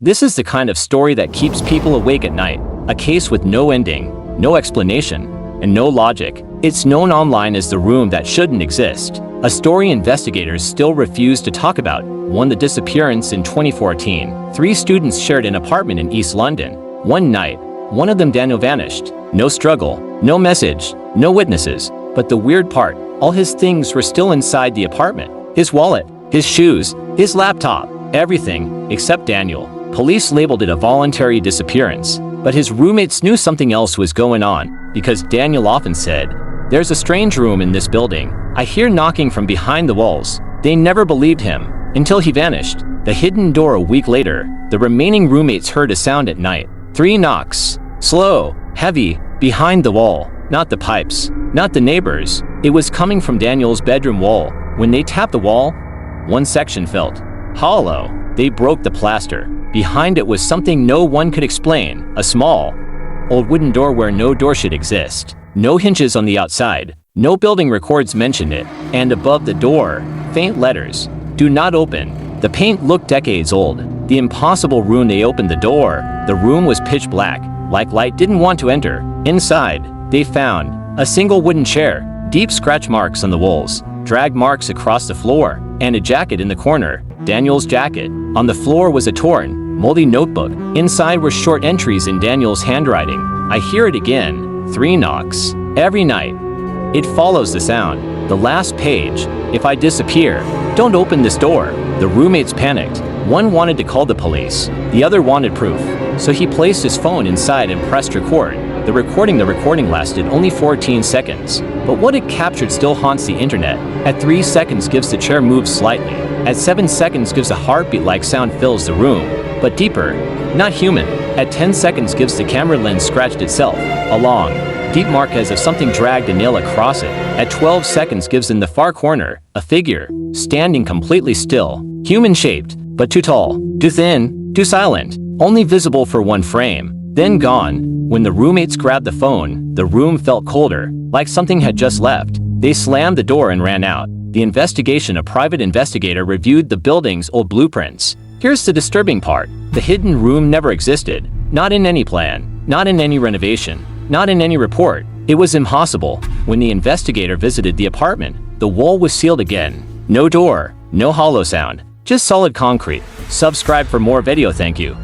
This is the kind of story that keeps people awake at night. A case with no ending, no explanation, and no logic. It's known online as the room that shouldn't exist. A story investigators still refuse to talk about. One, the disappearance in 2014. 3 students shared an apartment in East London. One night, one of them, Daniel, vanished. No struggle, no message, no witnesses. But the weird part, all his things were still inside the apartment. His wallet, his shoes, his laptop, everything except Daniel. Police labeled it a voluntary disappearance, but his roommates knew something else was going on, because Daniel often said, "There's a strange room in this building. I hear knocking from behind the walls." They never believed him, until he vanished. The hidden door. A week later, the remaining roommates heard a sound at night. 3 knocks. Slow, heavy, behind the wall. Not the pipes, not the neighbors. It was coming from Daniel's bedroom wall. When they tapped the wall, one section felt hollow. They broke the plaster. Behind it was something no one could explain. A small, old wooden door where no door should exist. No hinges on the outside. No building records mentioned it. And above the door, faint letters. "Do not open." The paint looked decades old. The impossible room. They opened the door. The room was pitch black, like light didn't want to enter. Inside, they found a single wooden chair, deep scratch marks on the walls, drag marks across the floor, and a jacket in the corner. Daniel's jacket. On the floor was a torn, moldy notebook. Inside were short entries in Daniel's handwriting. "I hear it again. 3 knocks. Every night. It follows the sound." The last page. "If I disappear, don't open this door." The roommates panicked. One wanted to call the police. The other wanted proof. So he placed his phone inside and pressed record. The recording lasted only 14 seconds. But what it captured still haunts the internet. At 3 seconds gives the chair move slightly. At 7 seconds gives a heartbeat-like sound fills the room, but deeper, not human. At 10 seconds gives the camera lens scratched itself, a long, deep mark as if something dragged a nail across it. At 12 seconds gives in the far corner, a figure, standing completely still, human-shaped, but too tall, too thin, too silent, only visible for 1 frame, then gone. When the roommates grabbed the phone, the room felt colder, like something had just left. They slammed the door and ran out. The investigation. A private investigator reviewed the building's old blueprints. Here's the disturbing part. The hidden room never existed. Not in any plan, not in any renovation, not in any report. It was impossible. When the investigator visited the apartment, the wall was sealed again. No door, no hollow sound, just solid concrete. Subscribe for more video. Thank you.